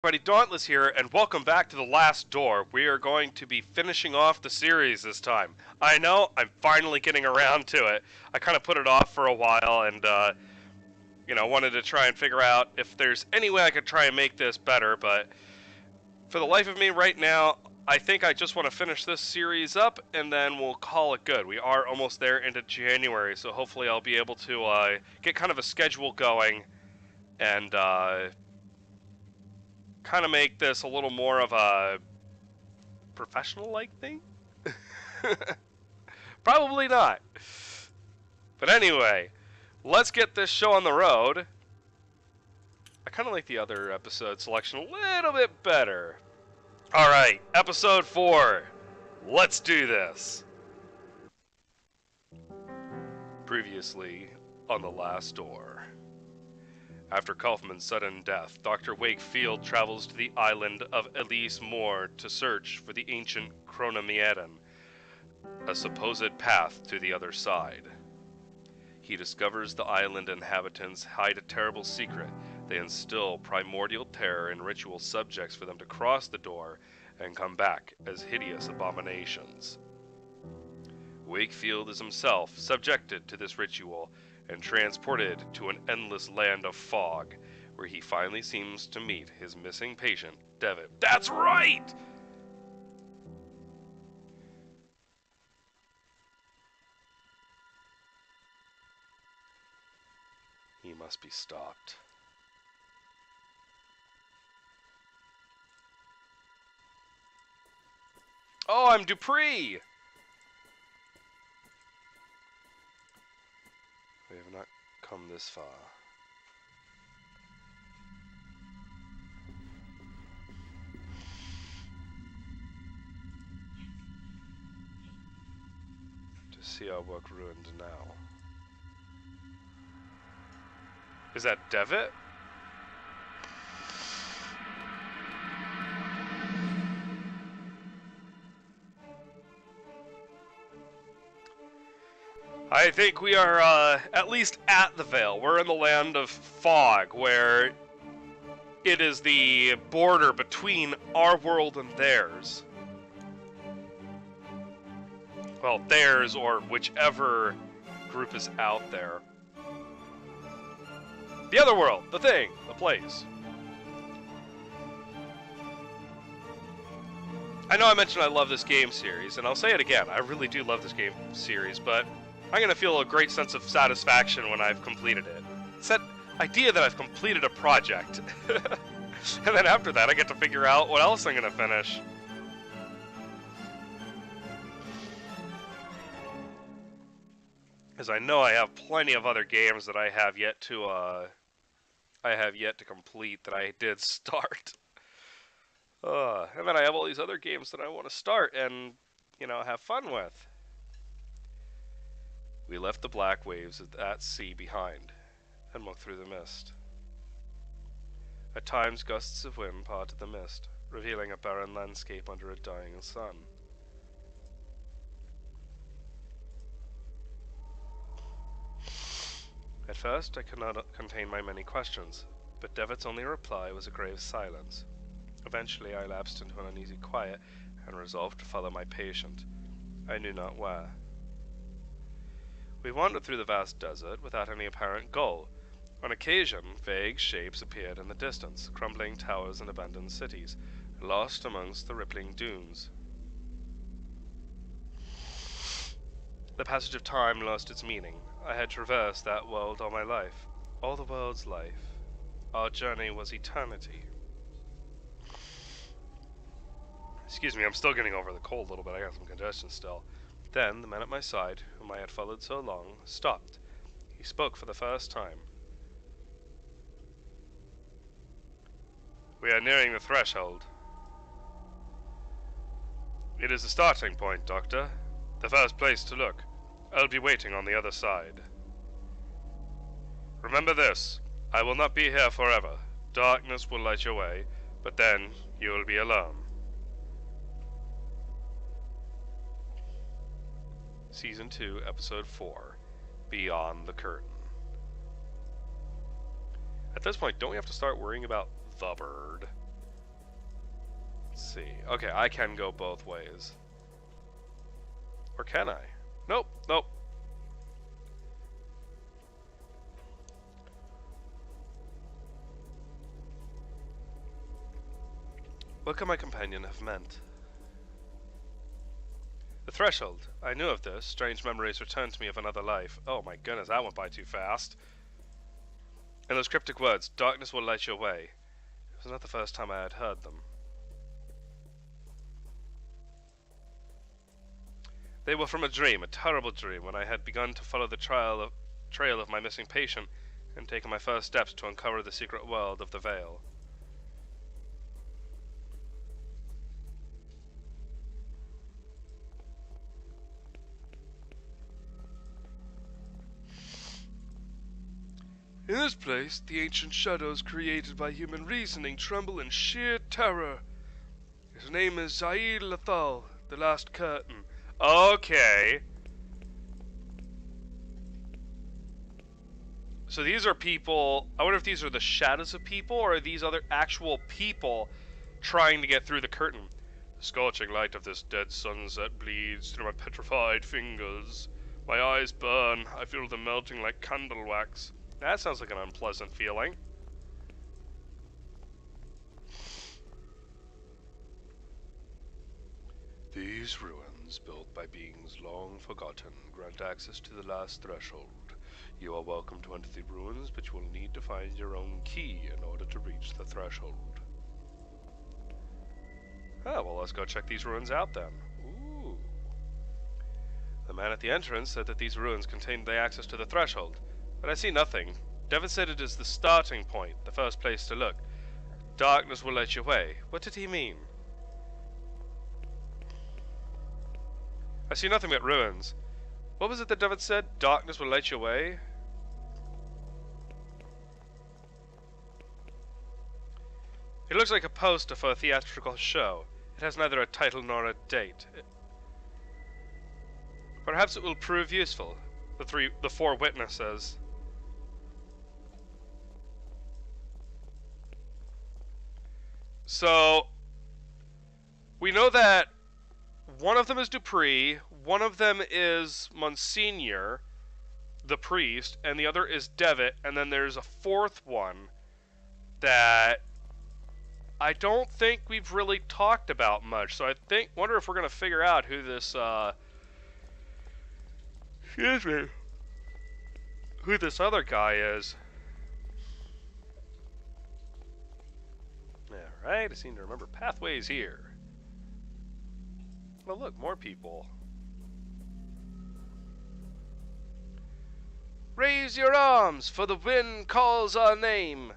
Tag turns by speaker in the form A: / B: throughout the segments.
A: Everybody, Dauntless here, and welcome back to The Last Door. We are going to be finishing off the series this time. I know, I'm finally getting around to it. I kind of put it off for a while and, wanted to try and figure out if there's any way I could try and make this better, but for the life of me right now, I think I just want to finish this series up, and then we'll call it good. We are almost there into January, so hopefully I'll be able to get kind of a schedule going and kind of make this a little more of a professional-like thing? Probably not. But anyway, let's get this show on the road. I kind of like the other episode selection a little bit better. Alright, episode 4. Let's do this. Previously on The Last Door. After Kaufman's sudden death, Dr. Wakefield travels to the island of Elise Moore to search for the ancient Chronomieron, a supposed path to the other side. He discovers the island inhabitants hide a terrible secret. They instill primordial terror in ritual subjects for them to cross the door and come back as hideous abominations. Wakefield is himself subjected to this ritual and transported to an endless land of fog, where he finally seems to meet his missing patient, Devitt. That's right! He must be stopped. Oh, I'm Dupree! We have not come this far. To see our work ruined now. Is that Devitt? I think we are at least at the Vale. We're in the land of fog, where it is the border between our world and theirs. Well, theirs or whichever group is out there. The other world, the thing, the place. I know I mentioned I love this game series, and I'll say it again. I really do love this game series, but I'm going to feel a great sense of satisfaction when I've completed it. It's that idea that I've completed a project. And then after that, I get to figure out what else I'm going to finish. Because I know I have plenty of other games that I have yet to complete that I did start. And then I have all these other games that I want to start and, have fun with. We left the black waves of that sea behind and walked through the mist. At times, gusts of wind parted the mist, revealing a barren landscape under a dying sun. At first, I could not contain my many questions, but Devitt's only reply was a grave silence. Eventually, I lapsed into an uneasy quiet and resolved to follow my patient. I knew not where. We wandered through the vast desert without any apparent goal. On occasion, vague shapes appeared in the distance, crumbling towers and abandoned cities, lost amongst the rippling dunes. The passage of time lost its meaning. I had traversed that world all my life, all the world's life. Our journey was eternity. Excuse me, I'm still getting over the cold a little bit. I got some congestion still. Then, the man at my side, whom I had followed so long, stopped. He spoke for the first time. We are nearing the threshold. It is the starting point, Doctor. The first place to look. I'll be waiting on the other side. Remember this. I will not be here forever. Darkness will light your way, but then you will be alone. Season 2, Episode 4, Beyond the Curtain. At this point, don't we have to start worrying about the bird? see. Okay, I can go both ways. Or can I? Nope, nope. What could my companion have meant? The threshold. I knew of this. Strange memories returned to me of another life. Oh my goodness, that went by too fast. And those cryptic words, darkness will light your way. It was not the first time I had heard them. They were from a dream, a terrible dream, when I had begun to follow the trail of my missing patient and taken my first steps to uncover the secret world of the Veil. In this place, the ancient shadows created by human reasoning tremble in sheer terror. His name is Zaid Lethal, the Last Curtain. Okay. So these are people, I wonder if these are the shadows of people, or are these other actual people trying to get through the curtain? The scorching light of this dead sunset bleeds through my petrified fingers. My eyes burn, I feel them melting like candle wax. That sounds like an unpleasant feeling. These ruins, built by beings long forgotten, grant access to the last threshold. You are welcome to enter the ruins, but you will need to find your own key in order to reach the threshold. Oh, well, let's go check these ruins out then. Ooh. The man at the entrance said that these ruins contained the access to the threshold. But I see nothing. Devitt said it is the starting point, the first place to look. Darkness will light your way. What did he mean? I see nothing but ruins. What was it that Devitt said? Darkness will light your way? It looks like a poster for a theatrical show. It has neither a title nor a date. Perhaps it will prove useful. The four witnesses. So, we know that one of them is Dupree, one of them is Monsignor, the priest, and the other is Devitt, and then there's a fourth one that I don't think we've really talked about much. So I wonder if we're going to figure out who this, excuse me, who this other guy is. Alright, I seem to remember pathways here. Oh look, more people. Raise your arms, for the wind calls our name.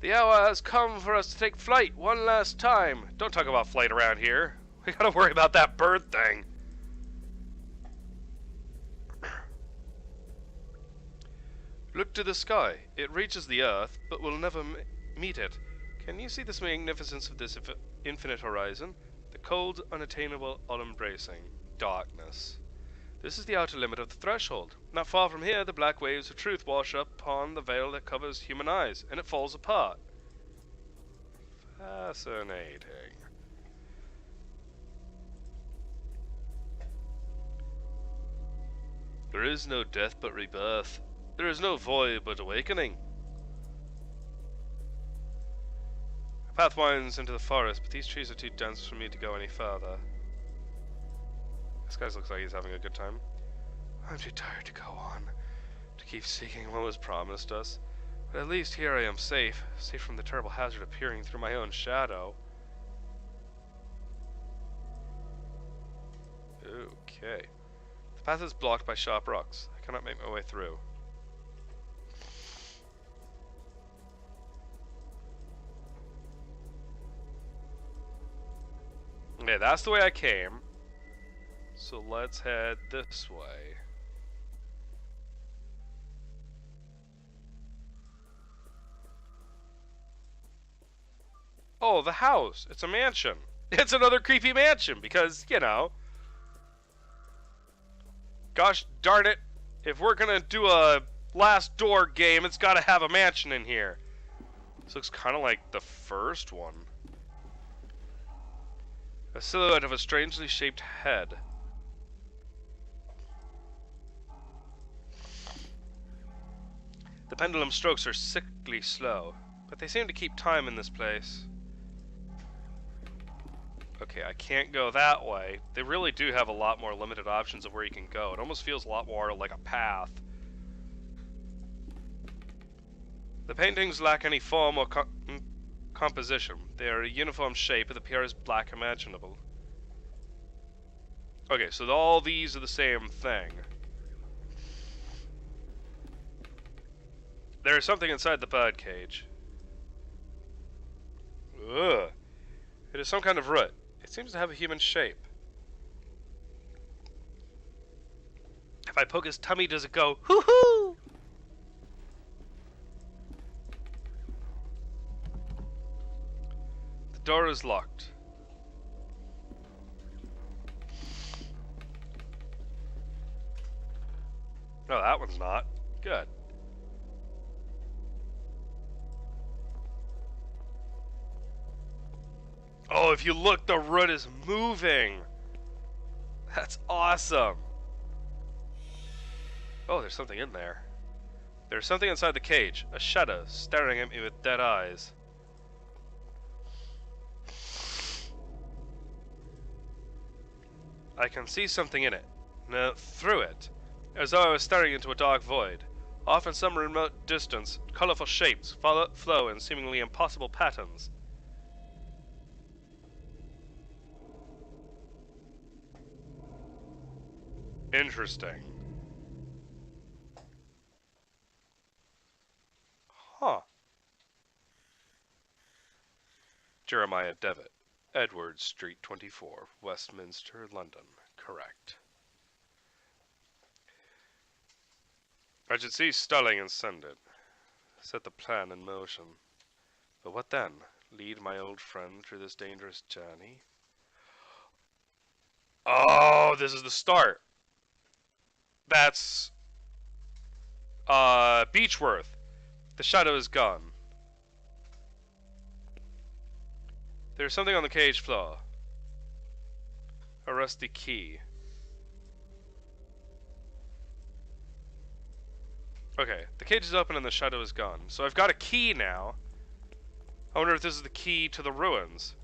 A: The hour has come for us to take flight one last time. Don't talk about flight around here. We gotta worry about that bird thing. Look to the sky. It reaches the earth, but will never meet it. Can you see this magnificence of this infinite horizon? The cold, unattainable, all-embracing darkness. This is the outer limit of the threshold. Not far from here, the black waves of truth wash up upon the veil that covers human eyes, and it falls apart. Fascinating. There is no death but rebirth. There is no void but awakening. The path winds into the forest, but these trees are too dense for me to go any further. This guy looks like he's having a good time. I'm too tired to go on, to keep seeking what was promised us. But at least here I am safe, safe from the terrible hazard of peering through my own shadow. Okay. The path is blocked by sharp rocks. I cannot make my way through. Okay, that's the way I came. So let's head this way. Oh, the house. It's a mansion. It's another creepy mansion because, you know. Gosh darn it. If we're gonna do a last door game, it's gotta have a mansion in here. This looks kind of like the first one. A silhouette of a strangely shaped head. The pendulum strokes are sickly slow, but they seem to keep time in this place. Okay, I can't go that way. They really do have a lot more limited options of where you can go. It almost feels a lot more like a path. The paintings lack any form or composition. They are a uniform shape with the purest black imaginable. Okay, so all these are the same thing. There is something inside the birdcage. Ugh. It is some kind of root. It seems to have a human shape. If I poke his tummy, does it go, hoo-hoo? The door is locked. No, that one's not. Good. Oh, if you look, the root is moving. That's awesome. Oh, there's something in there. There's something inside the cage. A shadow staring at me with dead eyes. I can see something in it. No, through it. As though I was staring into a dark void. Off in some remote distance, colorful shapes flow in seemingly impossible patterns. Interesting. Huh. Jeremiah Devitt, Edward Street 24, Westminster, London. Correct. I should see Stalling and send it. Set the plan in motion. But what then? Lead my old friend through this dangerous journey? Oh, this is the start. That's Beechworth. The shadow is gone. There's something on the cage floor. A rusty key. Okay, the cage is open and the shadow is gone. So I've got a key now. I wonder if this is the key to the ruins.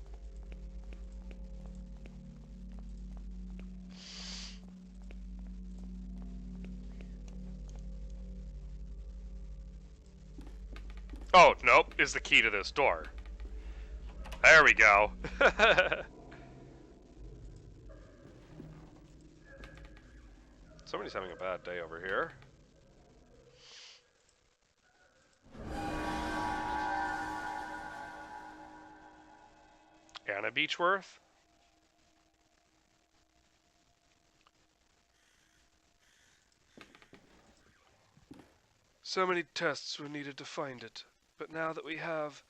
A: Oh, nope, is the key to this door. There we go. Somebody's having a bad day over here. Anna Beechworth? So many tests were needed to find it, but now that we have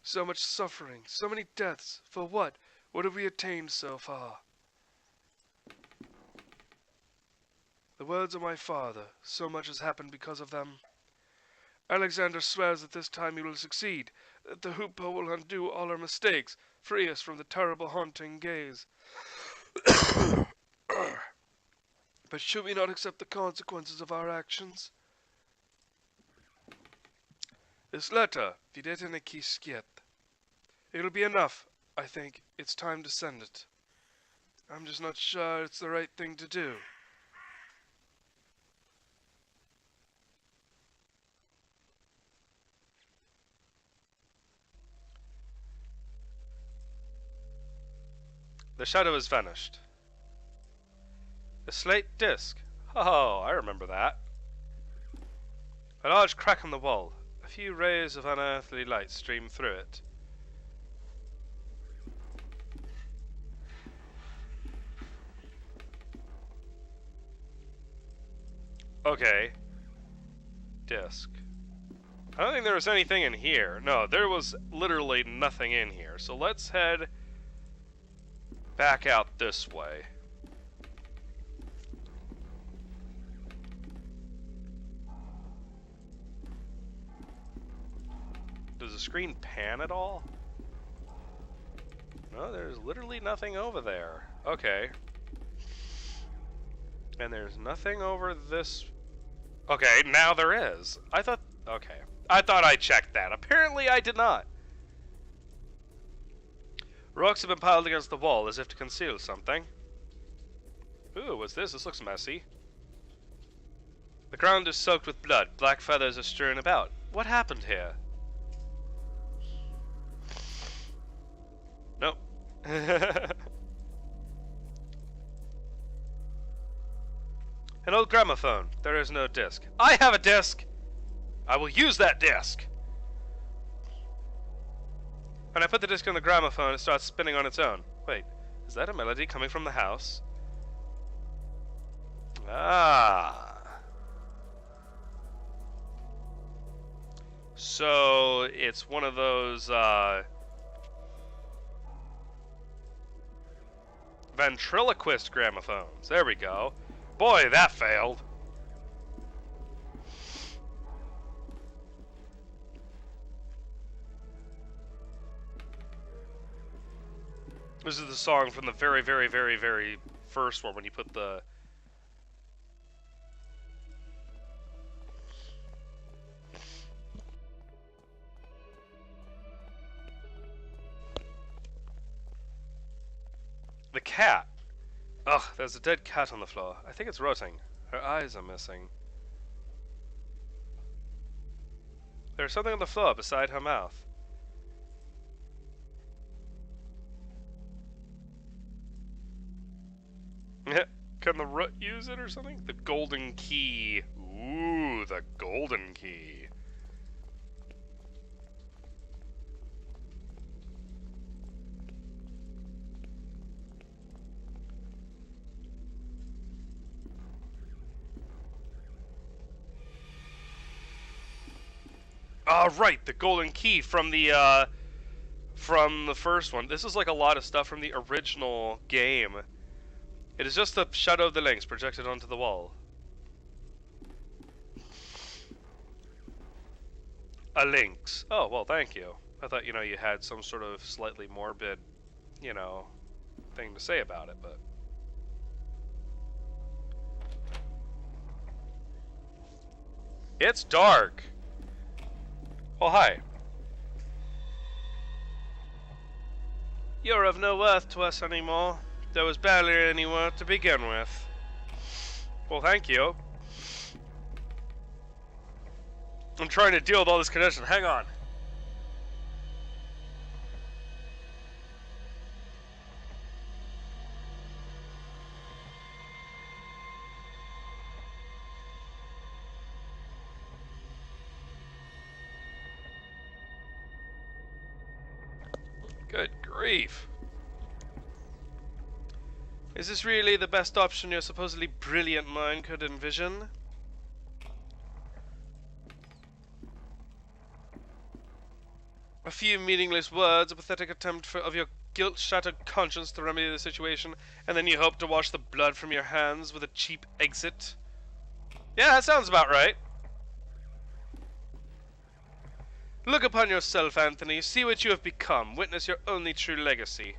A: so much suffering, so many deaths, for what? What have we attained so far? The words of my father, so much has happened because of them. Alexander swears that this time he will succeed, that the hoopoe will undo all our mistakes, free us from the terrible haunting gaze. But should we not accept the consequences of our actions? This letter, videte neki skiet. It'll be enough, I think. It's time to send it. I'm just not sure it's the right thing to do. The shadow has vanished. The slate disc. Oh, I remember that. A large crack in the wall. A few rays of unearthly light stream through it. Okay. Disc. I don't think there was anything in here. No, there was literally nothing in here. So let's head back out this way. Does the screen pan at all? No, there's literally nothing over there. Okay. And there's nothing over this... Okay, now there is. I thought... Okay. I thought I checked that. Apparently I did not. Rocks have been piled against the wall as if to conceal something. Ooh, what's this? This looks messy. The ground is soaked with blood. Black feathers are strewn about. What happened here? Nope. An old gramophone. There is no disc. I have a disc! I will use that disc! When I put the disc on the gramophone, it starts spinning on its own. Wait, is that a melody coming from the house? Ah. So, it's one of those, ventriloquist gramophones. There we go. Boy, that failed. This is the song from the very, very, very, very first one when you put the... The cat. Ugh, there's a dead cat on the floor. I think it's rotting. Her eyes are missing. There's something on the floor beside her mouth. Can the root use it or something? The golden key. Ooh, the golden key. Right, the golden key from the first one. This is like a lot of stuff from the original game. It is just the shadow of the lynx projected onto the wall. A lynx. Oh, well, thank you. I thought, you had some sort of slightly morbid, thing to say about it, but... It's dark! Oh, hi. You're of no worth to us anymore. There was barely any worth to begin with. Well, thank you. I'm trying to deal with all this condition. Hang on. Good grief. Is this really the best option your supposedly brilliant mind could envision? A few meaningless words, a pathetic attempt of your guilt-shattered conscience to remedy the situation, and then you hope to wash the blood from your hands with a cheap exit? Yeah, that sounds about right. Look upon yourself, Anthony. See what you have become. Witness your only true legacy.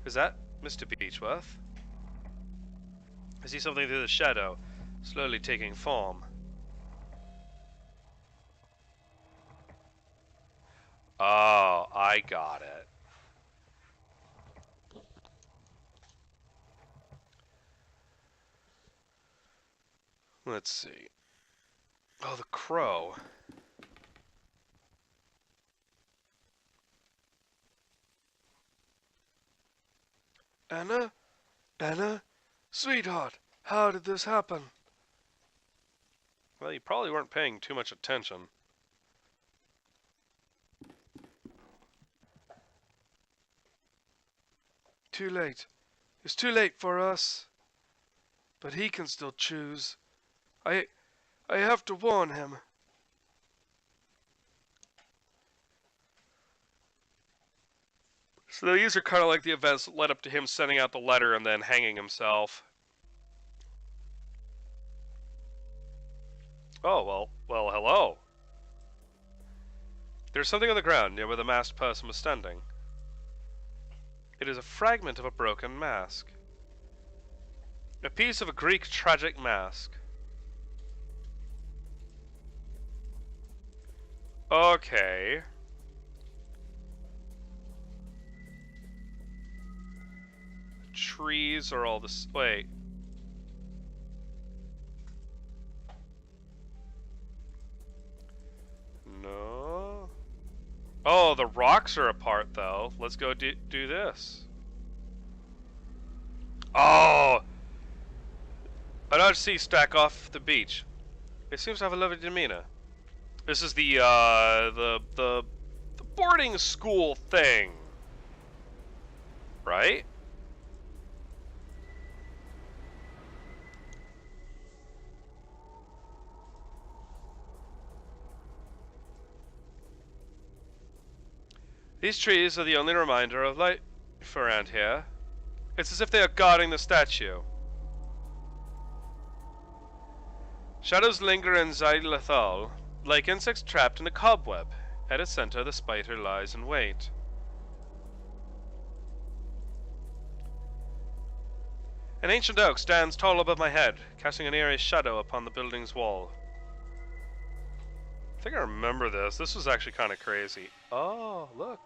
A: Is that Mr. Beechworth? I see something through the shadow, slowly taking form. Oh, I got it. Let's see. Oh, the crow. Anna? Anna? Sweetheart, how did this happen? Well, you probably weren't paying too much attention. Too late. It's too late for us. But he can still choose. I have to warn him. So these are kind of like the events that led up to him sending out the letter and then hanging himself. Oh, well, hello. There's something on the ground near where the masked person was standing. It is a fragment of a broken mask. A piece of a Greek tragic mask. Okay. Trees are all this. Wait. No. Oh, the rocks are apart though. Let's go do this. Oh! An large sea stack off the beach. It seems to have a lovely demeanor. This is the boarding school thing, right? These trees are the only reminder of life around here. It's as if they are guarding the statue. Shadows linger in Xylothal, like insects trapped in a cobweb. At its center, the spider lies in wait. An ancient oak stands tall above my head, casting an eerie shadow upon the building's wall. I think I remember this. This was actually kind of crazy. Oh, look.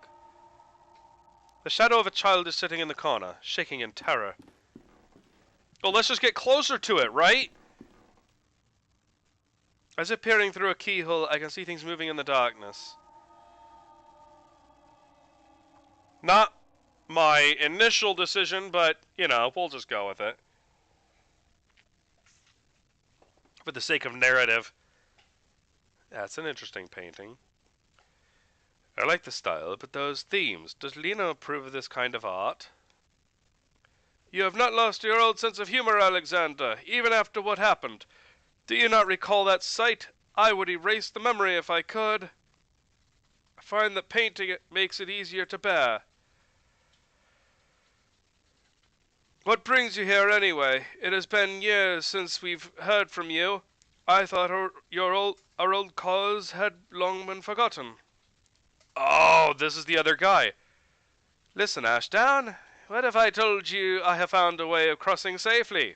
A: The shadow of a child is sitting in the corner, shaking in terror. Oh, let's just get closer to it, right? As if peering through a keyhole, I can see things moving in the darkness. Not my initial decision, but, you know, we'll just go with it. For the sake of narrative. That's an interesting painting. I like the style, but those themes. Does Lena approve of this kind of art? You have not lost your old sense of humor, Alexander, even after what happened. Do you not recall that sight? I would erase the memory if I could. I find that painting it makes it easier to bear. What brings you here anyway? It has been years since we've heard from you. I thought our old cause had long been forgotten. Oh, this is the other guy. Listen, Ashdown, what if I told you I have found a way of crossing safely?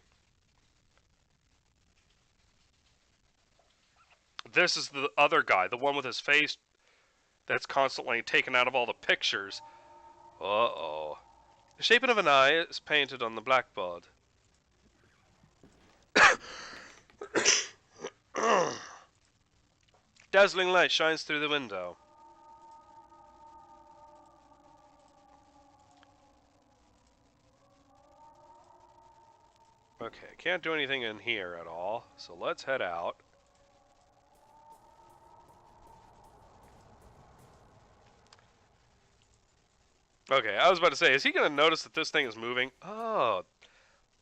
A: This is the other guy, the one with his face that's constantly taken out of all the pictures. Uh-oh. The shape of an eye is painted on the blackboard. Dazzling light shines through the window. Okay, can't do anything in here at all, so let's head out. Okay, I was about to say, is he going to notice that this thing is moving? Oh,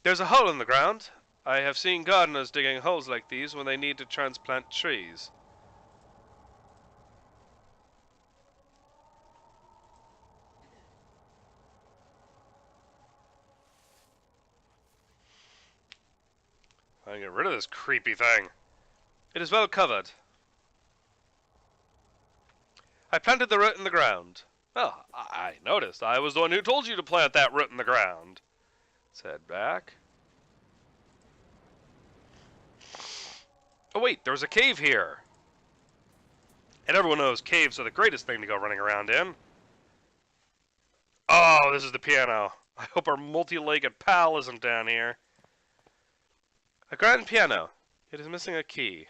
A: there's a hole in the ground. I have seen gardeners digging holes like these when they need to transplant trees. I can get rid of this creepy thing. It is well covered. I planted the root in the ground. Oh, I noticed. I was the one who told you to plant that root in the ground. Let's head back. Oh wait, there's a cave here. And everyone knows caves are the greatest thing to go running around in. Oh, this is the piano. I hope our multi-legged pal isn't down here. A grand piano. It is missing a key.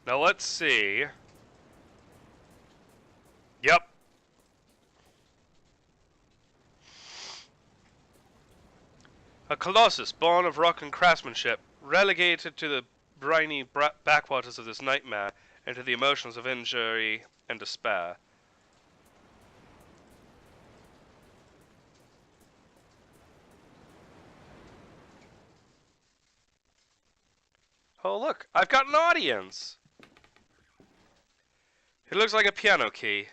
A: Now let's see. Yep. A colossus born of rock and craftsmanship, relegated to the briny backwaters of this nightmare and to the emotions of injury and despair. Oh look, I've got an audience! It looks like a piano key.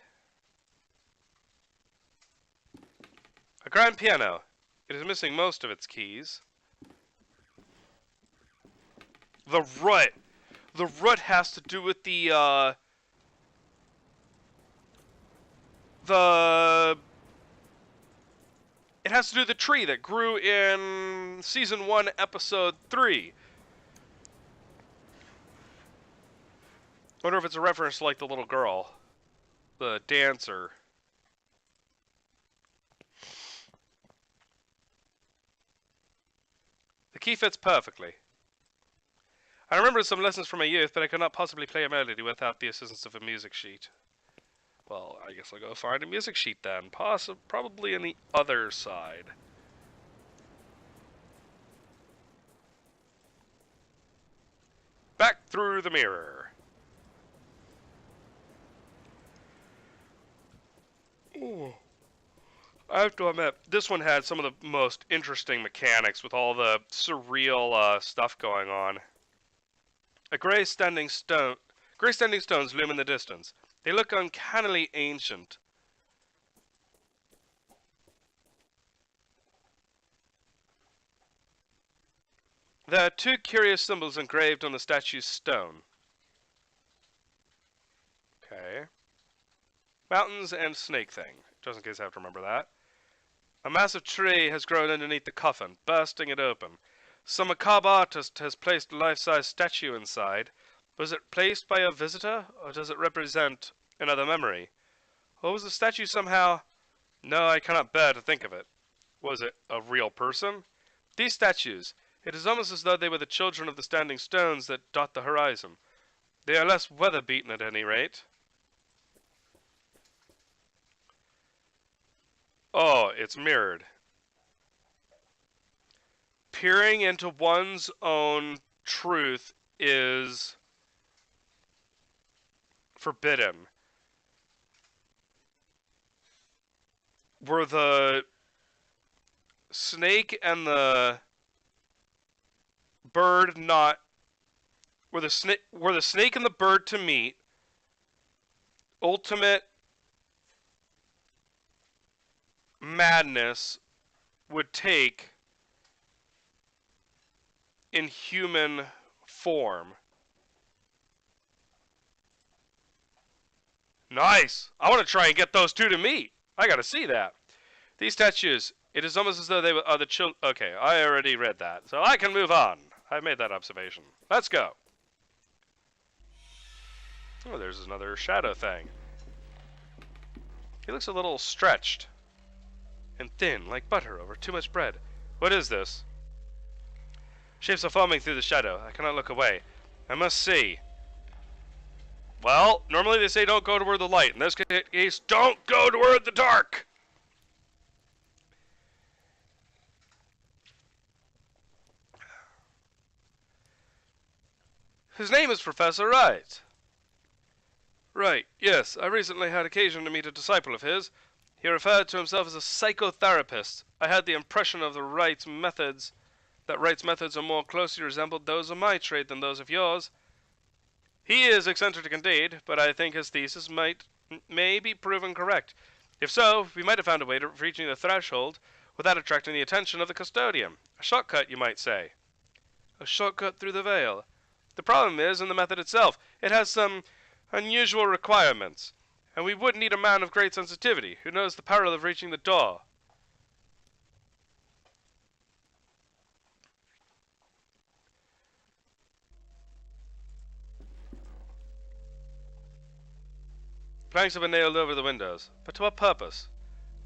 A: A grand piano. It is missing most of its keys. The root. The root has to do with the it has to do with the tree that grew in season 1, episode 3. I wonder if it's a reference to like the little girl, the dancer. The key fits perfectly. I remember some lessons from my youth, but I could not possibly play a melody without the assistance of a music sheet. Well, I guess I'll go find a music sheet then. Probably on the other side. Back through the mirror. Ooh. I have to admit, this one had some of the most interesting mechanics with all the surreal stuff going on. Gray standing stones loom in the distance. They look uncannily ancient. There are 2 curious symbols engraved on the statue's stone. Okay. Mountains and snake thing, just in case I have to remember that. A massive tree has grown underneath the coffin, bursting it open. Some macabre artist has placed a life-size statue inside. Was it placed by a visitor, or does it represent another memory? Or was the statue somehow... No, I cannot bear to think of it. Was it a real person? These statues, it is almost as though they were the children of the standing stones that dot the horizon. They are less weather-beaten at any rate. Oh, it's mirrored. Peering into one's own truth is forbidden. Were the snake and the bird not... Were the snake and the bird to meet, ultimate madness would take in human form. Nice! I want to try and get those 2 to meet. I gotta see that. These statues, it is almost as though they are the children. Okay, I already read that, so I can move on. I made that observation. Let's go. Oh, there's another shadow thing. He looks a little stretched and thin, like butter over too much bread. What is this? Shapes are forming through the shadow. I cannot look away. I must see. Well, normally they say don't go toward the light. In this case, don't go toward the dark! His name is Professor Wright. Right, yes. I recently had occasion to meet a disciple of his. He referred to himself as a psychotherapist. I had the impression of Wright's methods are more closely resembled those of my trade than those of yours. He is eccentric indeed, but I think his thesis may be proven correct. If so, we might have found a way of reaching the threshold without attracting the attention of the custodian. A shortcut, you might say. A shortcut through the veil. The problem is in the method itself. It has some unusual requirements, and we would need a man of great sensitivity, who knows the peril of reaching the door. Planks have been nailed over the windows, but to what purpose?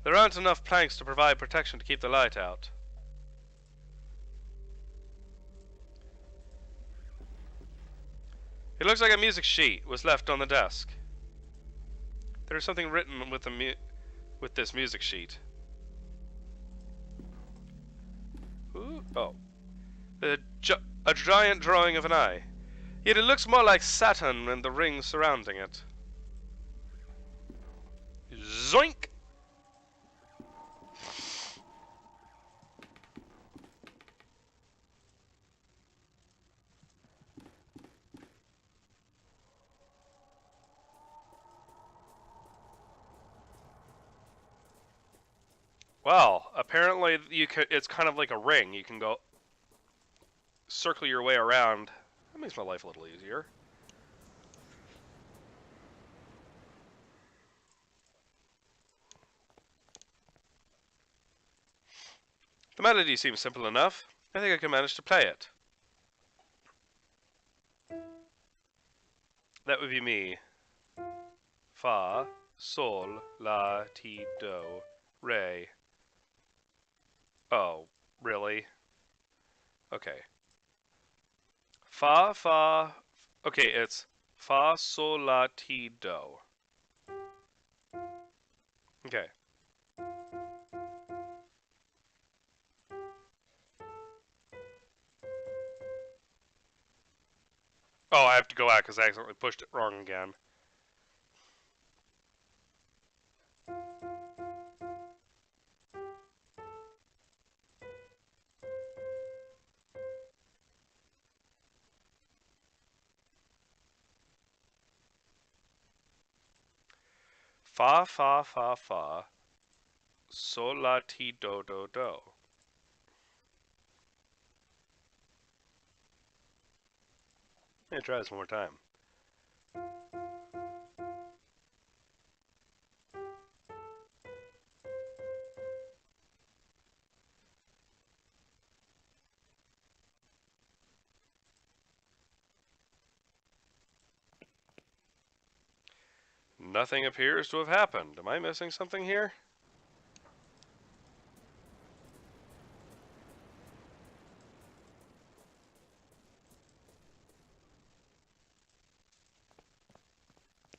A: There aren't enough planks to provide protection to keep the light out. It looks like a music sheet was left on the desk. There is something written with this music sheet. Ooh, oh. A giant drawing of an eye. Yet it looks more like Saturn and the rings surrounding it. Zoink! Well, apparently it's kind of like a ring. You can go circle your way around. That makes my life a little easier. The melody seems simple enough. I think I can manage to play it. That would be me. Fa, sol, la, ti, do, re. Oh, really? Okay. Fa, fa. Okay, it's fa, sol, la, ti, do. Okay. Oh, I have to go out because I accidentally pushed it wrong again. Fa, fa, fa, fa. Sol, la, ti, do, do, do. Let me try this one more time. Nothing appears to have happened. Am I missing something here?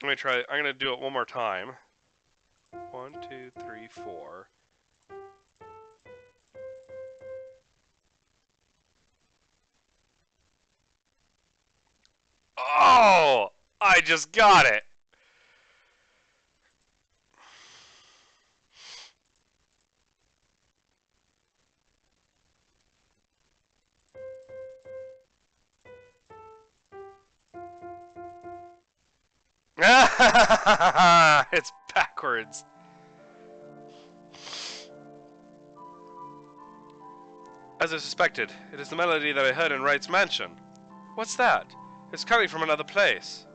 A: Let me try. I'm going to do it one more time. 1, 2, 3, 4. Oh! I just got it! It's backwards. As I suspected, it is the melody that I heard in Wright's mansion. What's that? It's coming from another place.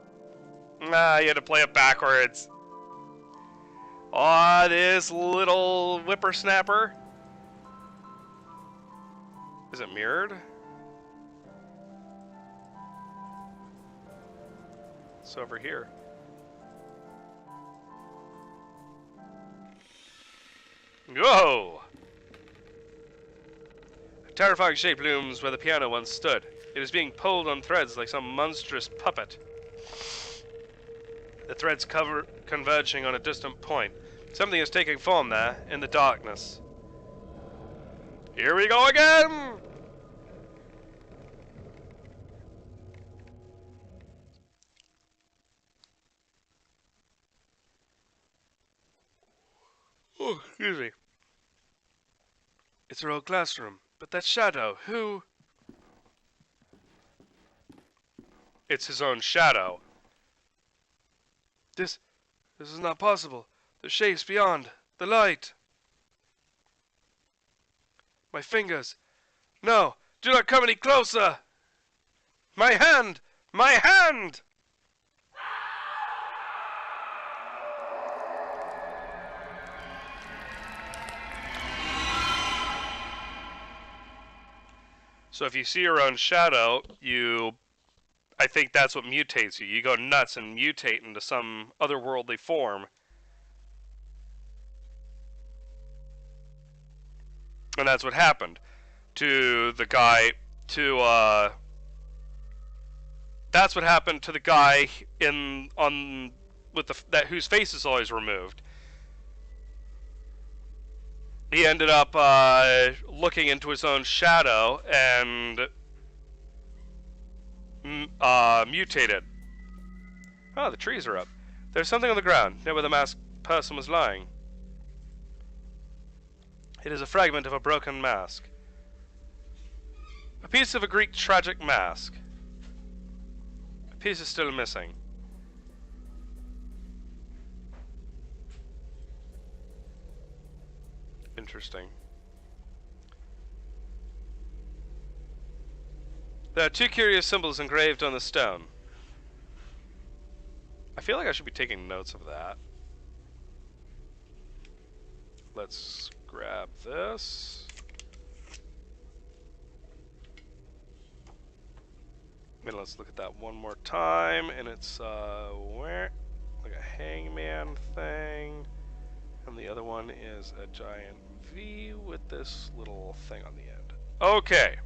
A: Ah, you had to play it backwards. Aw, this little whippersnapper. Is it mirrored? It's over here. Whoa! A terrifying shape looms where the piano once stood. It is being pulled on threads like some monstrous puppet. The threads converging on a distant point. Something is taking form there, in the darkness. Here we go again! Oh, excuse me. It's our old classroom, but that shadow, who? It's his own shadow. This is not possible. The shapes beyond, the light. My fingers. No, do not come any closer. My hand! My hand! So if you see your own shadow, I think that's what mutates you. You go nuts and mutate into some otherworldly form. And that's what happened to the guy, that's what happened to the guy whose face is always removed. He ended up looking into his own shadow and mutated. Oh, the trees are up. There's something on the ground near where the masked person was lying. It is a fragment of a broken mask. A piece of a Greek tragic mask. A piece is still missing. Interesting. There are two curious symbols engraved on the stone. I feel like I should be taking notes of that. Let's grab this. And let's look at that one more time. And it's, where? Like a hangman thing. And the other one is a giant V with this little thing on the end. Okay.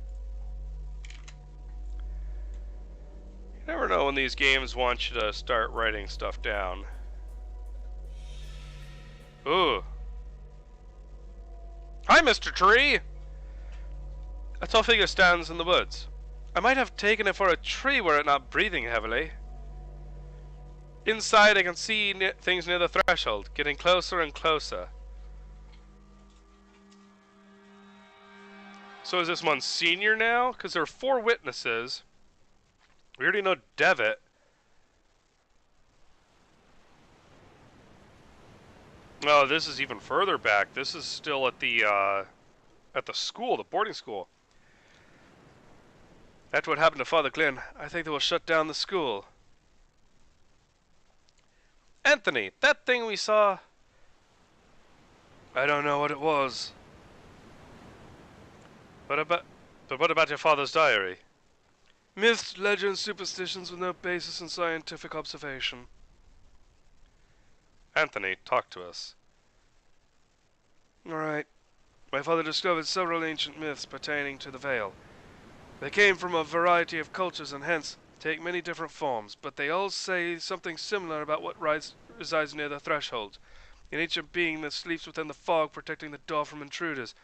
A: You never know when these games want you to start writing stuff down. Ooh. Hi, Mr. Tree! A tall figure stands in the woods. I might have taken it for a tree were it not breathing heavily. Inside I can see things near the threshold, getting closer and closer. So is this Monsignor now? Because there are 4 witnesses. We already know Devitt. Oh, this is even further back. This is still at the school, the boarding school. After what happened to Father Glynn, I think they will shut down the school. Anthony, that thing we saw... I don't know what it was. But what about your father's diary? Myths, legends, superstitions with no basis in scientific observation. Anthony, talk to us. Alright. My father discovered several ancient myths pertaining to the Vale. They came from a variety of cultures and hence take many different forms, but they all say something similar about what resides near the threshold. An ancient being that sleeps within the fog, protecting the door from intruders.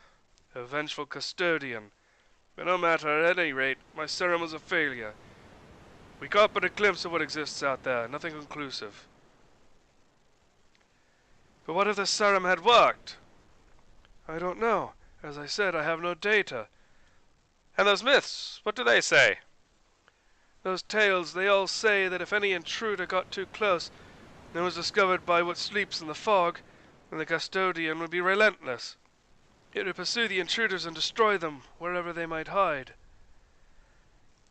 A: A vengeful custodian. But no matter, at any rate, my serum was a failure. We got but a glimpse of what exists out there, nothing conclusive. But what if the serum had worked? I don't know. As I said, I have no data. And those myths, what do they say? Those tales, they all say that if any intruder got too close and was discovered by what sleeps in the fog, then the custodian would be relentless. It would pursue the intruders and destroy them wherever they might hide.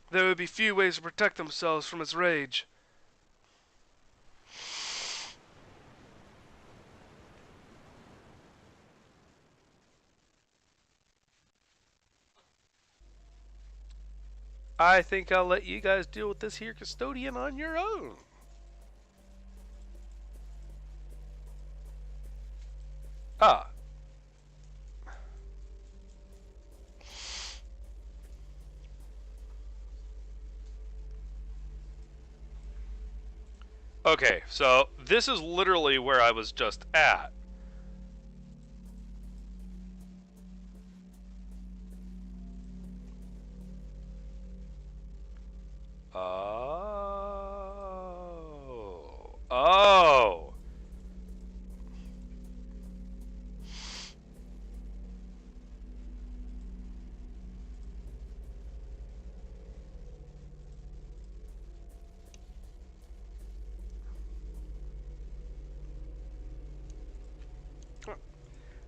A: There would be few ways to protect themselves from its rage. I think I'll let you guys deal with this here custodian on your own. Ah. Okay, so this is literally where I was just at. Oh.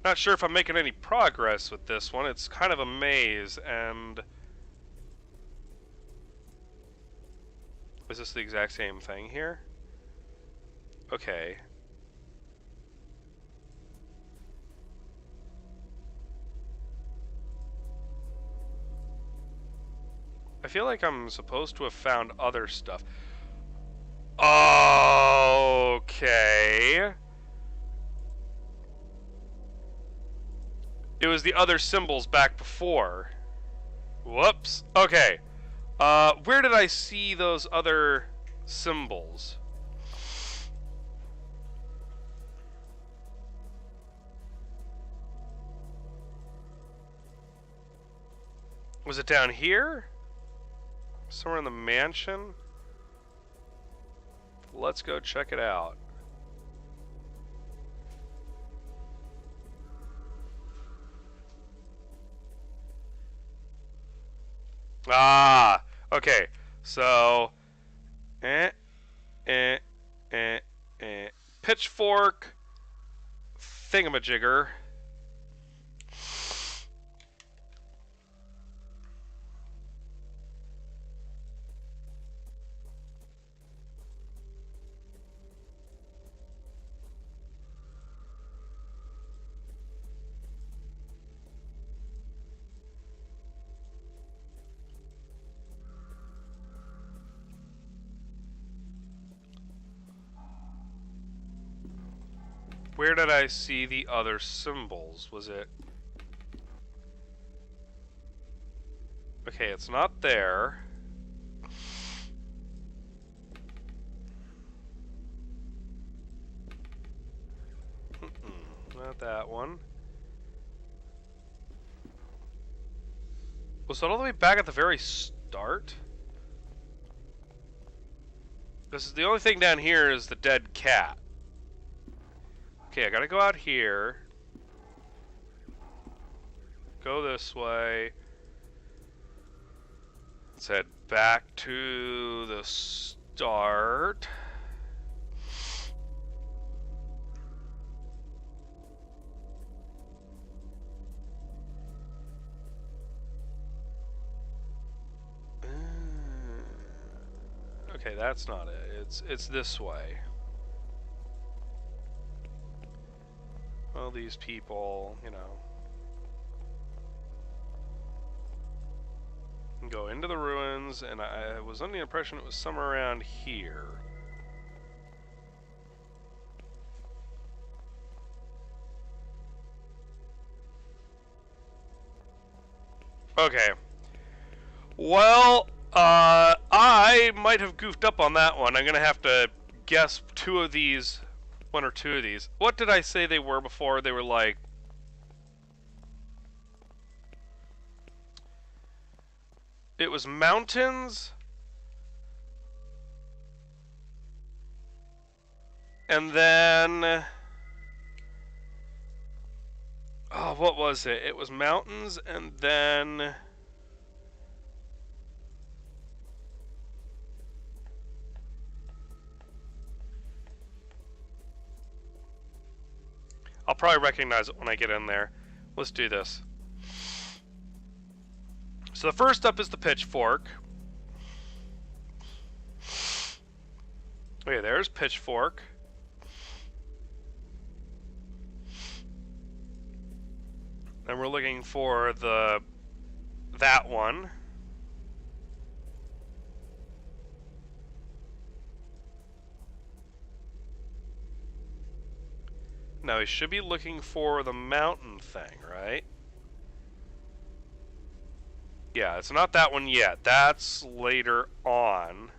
A: Not sure if I'm making any progress with this one. It's kind of a maze, and... Is this the exact same thing here? Okay. I feel like I'm supposed to have found other stuff. Okay. It was the other symbols back before. Whoops. Okay. Where did I see those other symbols? Was it down here? Somewhere in the mansion? Let's go check it out. Ah, okay. So, pitchfork, thingamajigger. Where did I see the other symbols? Was it... Okay, it's not there. Not that one. Was that all the way back at the very start? This is the only thing down here is the dead cat. Okay, I gotta go out here. Go this way. Let's head back to the start. Okay, that's not it. It's this way. Well, these people, you know, go into the ruins, and I was under the impression it was somewhere around here. Okay. Well, I might have goofed up on that one. I'm gonna have to guess one or two of these. What did I say they were before? They were like... It was mountains, and then... Oh, what was it? It was mountains, and then... I'll probably recognize it when I get in there. Let's do this. So the first up is the pitchfork. Okay, there's pitchfork. And we're looking for that one. Now we should be looking for the mountain thing, right? Yeah, it's not that one yet. That's later on.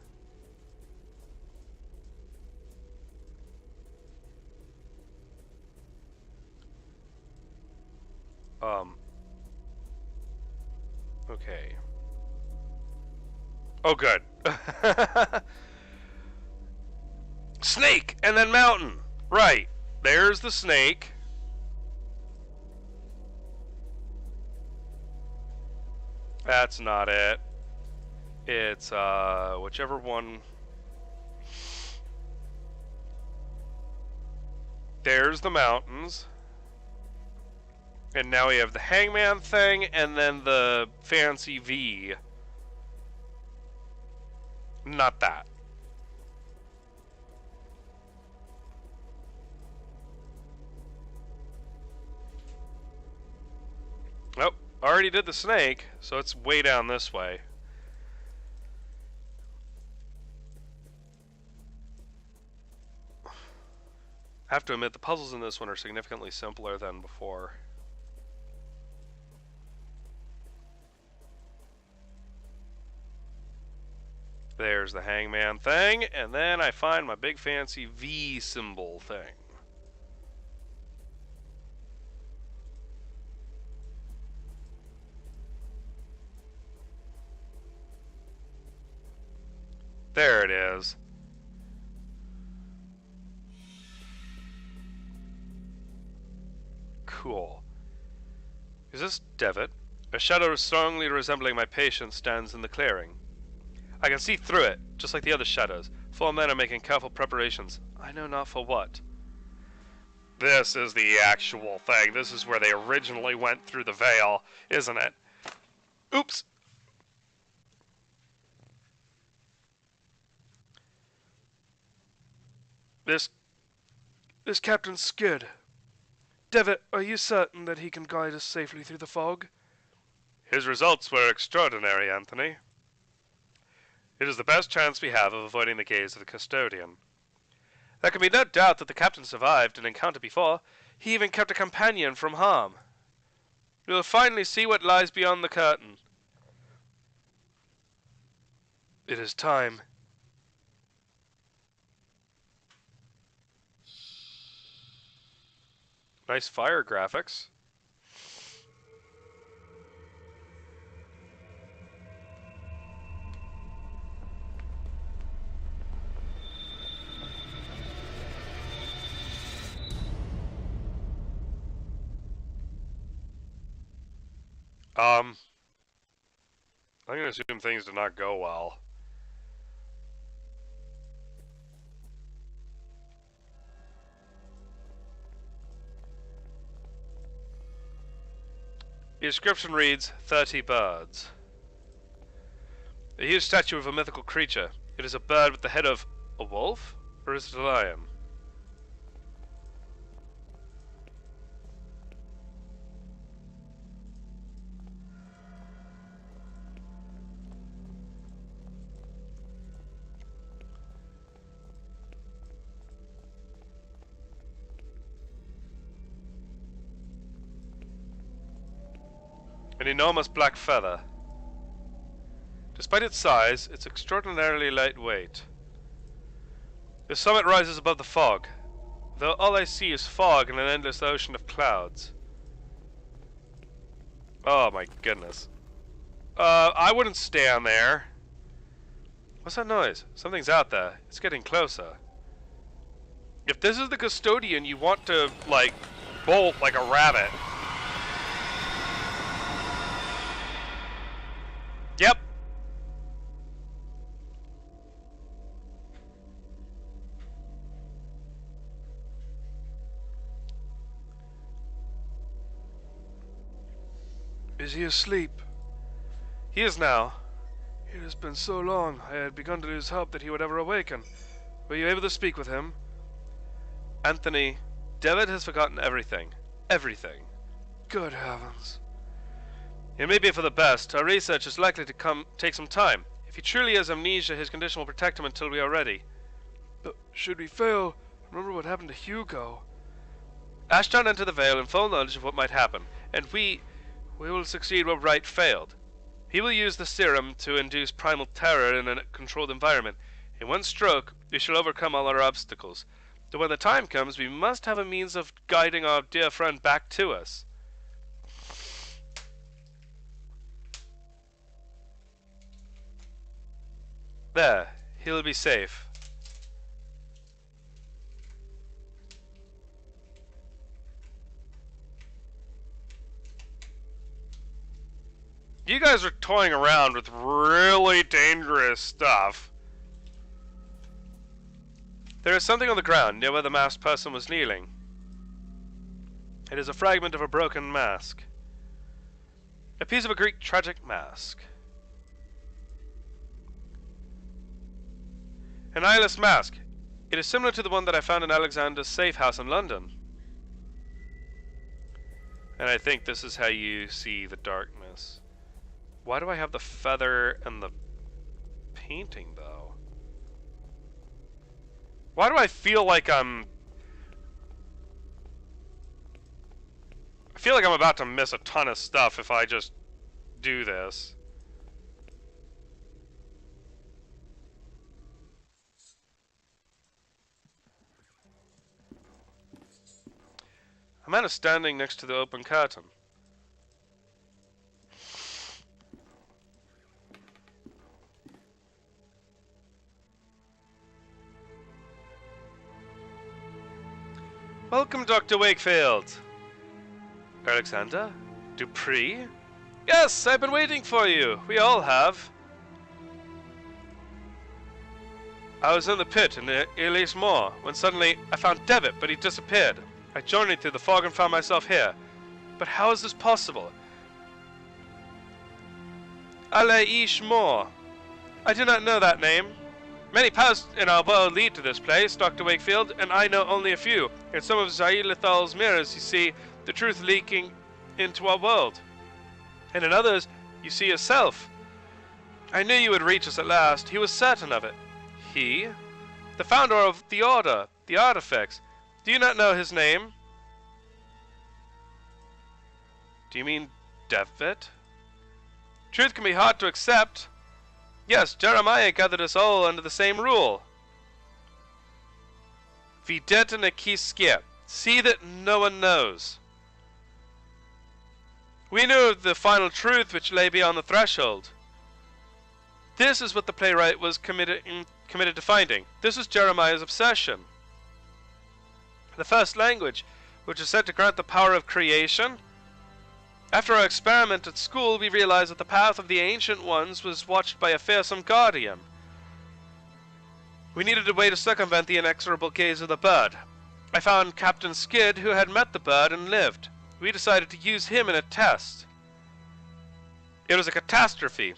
A: Okay. Oh, good. Snake and then mountain. Right. There's the snake. That's not it. It's whichever one. There's the mountains. And now we have the hangman thing and then the fancy V. Not that. Nope. Already did the snake, so it's way down this way. I have to admit, the puzzles in this one are significantly simpler than before. There's the hangman thing, and then I find my big fancy V symbol thing. There it is. Cool. Is this Devitt? A shadow strongly resembling my patient stands in the clearing. I can see through it, just like the other shadows. 4 men are making careful preparations. I know not for what. This is the actual thing. This is where they originally went through the veil, isn't it? Oops! This captain's scared. Devitt, are you certain that he can guide us safely through the fog? His results were extraordinary, Anthony. It is the best chance we have of avoiding the gaze of the custodian. There can be no doubt that the captain survived an encounter before. He even kept a companion from harm. We will finally see what lies beyond the curtain. It is time. Nice fire graphics. I'm gonna assume things did not go well. The inscription reads, 30 birds. A huge statue of a mythical creature. It is a bird with the head of a wolf? Or is it a lion? An enormous black feather. Despite its size, it's extraordinarily lightweight. The summit rises above the fog, though all I see is fog and an endless ocean of clouds. Oh my goodness. I wouldn't stand there. What's that noise? Something's out there. It's getting closer. If this is the custodian, you want to, like, bolt like a rabbit. Yep. Is he asleep? He is now. It has been so long, I had begun to lose hope that he would ever awaken. Were you able to speak with him? Anthony, Devitt has forgotten everything. Everything. Good heavens. It may be for the best. Our research is likely to take some time. If he truly has amnesia, his condition will protect him until we are ready. But should we fail, remember what happened to Hugo. Ashton entered the Vale in full knowledge of what might happen, and we will succeed where Wright failed. He will use the serum to induce primal terror in a controlled environment. In one stroke, we shall overcome all our obstacles. But when the time comes, we must have a means of guiding our dear friend back to us. There, he'll be safe. You guys are toying around with really dangerous stuff. There is something on the ground near where the masked person was kneeling. It is a fragment of a broken mask. A piece of a Greek tragic mask. An eyeless mask. It is similar to the one that I found in Alexander's safe house in London. And I think this is how you see the darkness. Why do I have the feather and the painting, though? Why do I feel like I feel like I'm about to miss a ton of stuff if I just do this. A man is standing next to the open curtain. Welcome, Dr. Wakefield. Alexander? Dupree? Yes, I've been waiting for you. We all have. I was in the pit in the Elise Moor when suddenly I found Devitt, but he disappeared. I journeyed through the fog and found myself here. But how is this possible? Alaish Moor. I do not know that name. Many paths in our world lead to this place, Dr. Wakefield, and I know only a few. In some of Zailithal's mirrors, you see the truth leaking into our world. And in others, you see yourself. I knew you would reach us at last. He was certain of it. He? The founder of the Order. The artifacts. Do you not know his name? Do you mean Devitt? Truth can be hard to accept. Yes, Jeremiah gathered us all under the same rule. Devitt and Wakefield. See that no one knows. We knew of the final truth which lay beyond the threshold. This is what the playwright was committed to finding. This was Jeremiah's obsession. The first language, which is said to grant the power of creation. After our experiment at school, we realized that the path of the ancient ones was watched by a fearsome guardian. We needed a way to circumvent the inexorable gaze of the bird. I found Captain Skid, who had met the bird and lived. We decided to use him in a test. It was a catastrophe.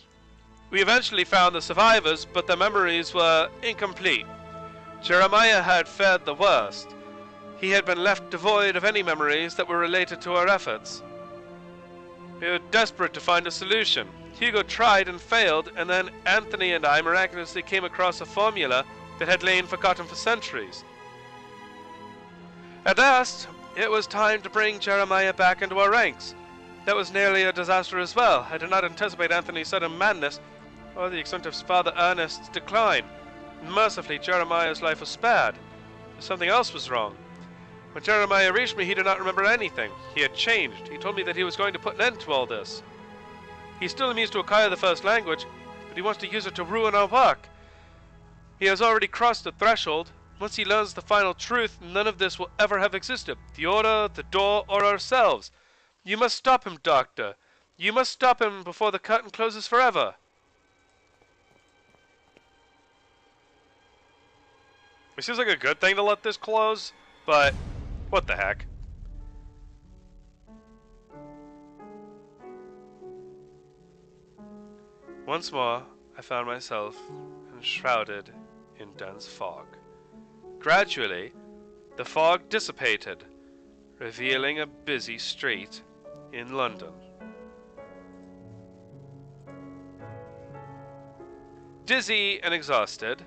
A: We eventually found the survivors, but their memories were incomplete. Jeremiah had fared the worst. He had been left devoid of any memories that were related to our efforts. We were desperate to find a solution. Hugo tried and failed, and then Anthony and I miraculously came across a formula that had lain forgotten for centuries. At last, it was time to bring Jeremiah back into our ranks. That was nearly a disaster as well. I did not anticipate Anthony's sudden madness, or the extent of Father Ernest's decline. Mercifully, Jeremiah's life was spared. Something else was wrong. When Jeremiah reached me, he did not remember anything. He had changed. He told me that he was going to put an end to all this. He still means to acquire the first language, but he wants to use it to ruin our work. He has already crossed the threshold. Once he learns the final truth, none of this will ever have existed. The Order, the door, or ourselves. You must stop him, Doctor. You must stop him before the curtain closes forever. It seems like a good thing to let this close, but what the heck? Once more, I found myself enshrouded in dense fog. Gradually, the fog dissipated, revealing a busy street in London. Dizzy and exhausted,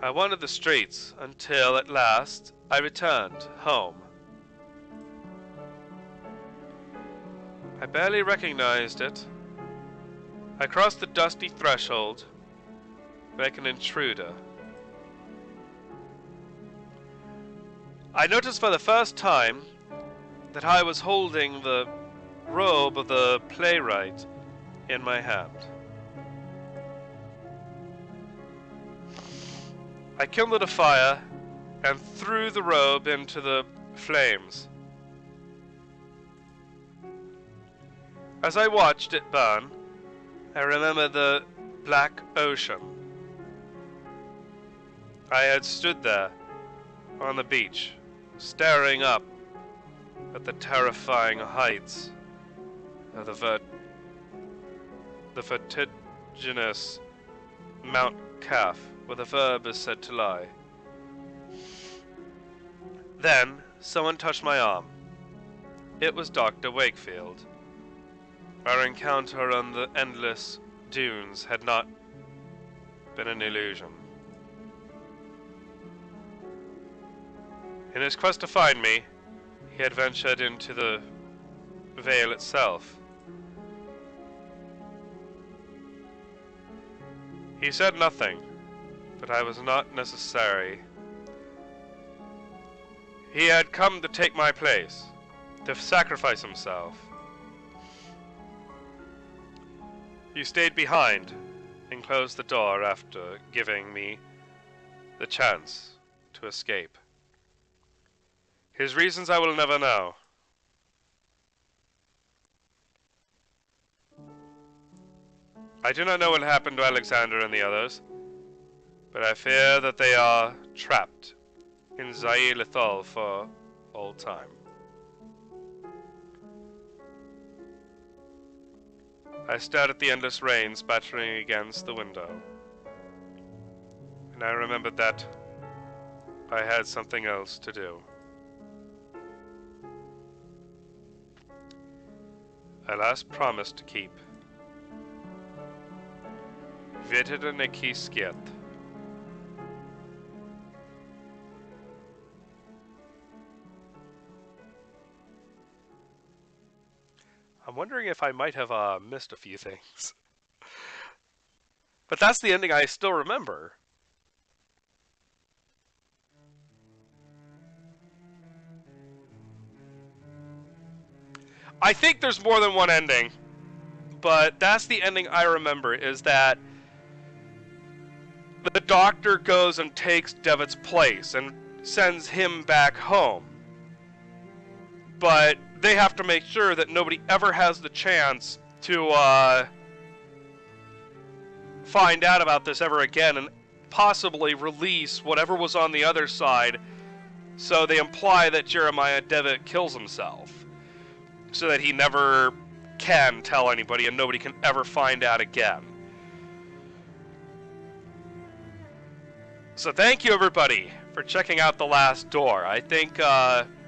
A: I wandered the streets until, at last, I returned home. I barely recognized it. I crossed the dusty threshold like an intruder. I noticed for the first time that I was holding the robe of the playwright in my hand. I kindled a fire and threw the robe into the flames. As I watched it burn, I remembered the black ocean. I had stood there on the beach, staring up at the terrifying heights of the vertiginous Mount Calf, where the verb is said to lie. Then someone touched my arm. It was Dr. Wakefield. Our encounter on the endless dunes had not been an illusion. In his quest to find me, he had ventured into the Vale itself. He said nothing, but I was not necessary. He had come to take my place, to sacrifice himself. He stayed behind and closed the door after giving me the chance to escape. His reasons I will never know. I do not know what happened to Alexander and the others, but I fear that they are trapped in Zaï-Lethal for all time. I stared at the endless rain spattering against the window, and I remembered that I had something else to do. I last promised to keep. Devitt and Wakefield. I'm wondering if I might have missed a few things. But that's the ending I still remember. I think there's more than one ending, but that's the ending I remember, is that the doctor goes and takes Devitt's place and sends him back home. But they have to make sure that nobody ever has the chance to find out about this ever again and possibly release whatever was on the other side, so they imply that Jeremiah Devitt kills himself, so that he never can tell anybody and nobody can ever find out again. So thank you, everybody, for checking out The Last Door. I think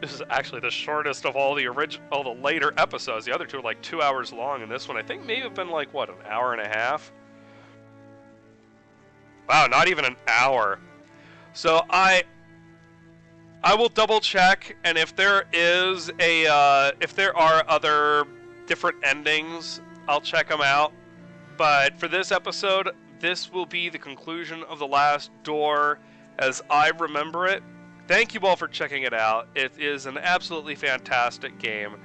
A: this is actually the shortest of all the later episodes. The other two are like 2 hours long, and this one I think may have been like, what, an hour and a half? Wow, not even an hour. So I will double check, and if there is if there are other different endings, I'll check them out. But for this episode, this will be the conclusion of The Last Door as I remember it. Thank you all for checking it out. It is an absolutely fantastic game,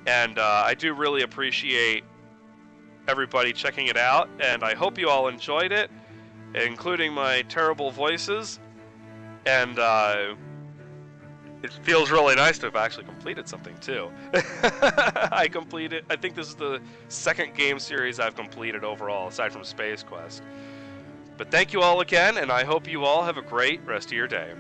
A: and I do really appreciate everybody checking it out, and I hope you all enjoyed it, including my terrible voices, and it feels really nice to have actually completed something too. I think this is the second game series I've completed overall, aside from Space Quest. But thank you all again, and I hope you all have a great rest of your day.